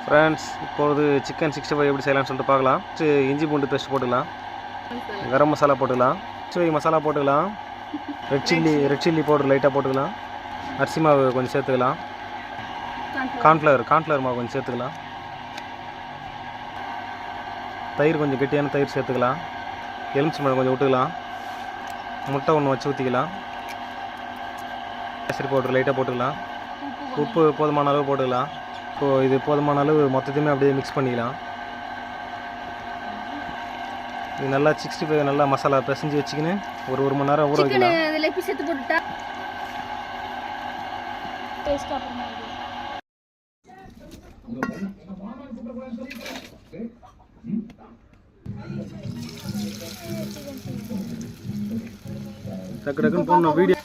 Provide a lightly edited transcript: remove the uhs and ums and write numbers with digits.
Friends, இப்பொழுது chicken 65 எப்படி செய்யலாம்னு சொல்லிட்டு பார்க்கலாம். இஞ்சி பூண்டு பேஸ்ட் போட்டுக்கலாம், கரம் மசாலா போட்டுக்கலாம், மசாலா போட்டுக்கலாம், ரெட் சில்லி பவுடர் லைட்டாக போட்டுக்கலாம், அரிசி மாவு கொஞ்சம் சேர்த்துக்கலாம், கார்ன்ஃப்ளவர் மாவு கொஞ்சம் சேர்த்துக்கலாம், தயிர் கொஞ்சம் கெட்டியான தயிர் சேர்த்துக்கலாம், எலுமிச்சம்பழம் கொஞ்சம் விட்டுக்கலாம், முட்டை ஒன்று வச்சு ஊற்றிக்கலாம், கேசரி பவுடர் லைட்டாக போட்டுக்கலாம், உப்பு போதுமான அளவு போட்டுக்கலாம். இப்போது இது போதுமான அளவு மொத்தத்தையுமே அப்படியே மிக்ஸ் பண்ணிக்கலாம். இது நல்லா 65 நல்லா மசாலா பிசைஞ்சு வச்சுக்கின்னு ஒரு மணி நேரம் ஊற வைக்கலாம். டக்கு டக்குன்னு போடணும் வீடியோ.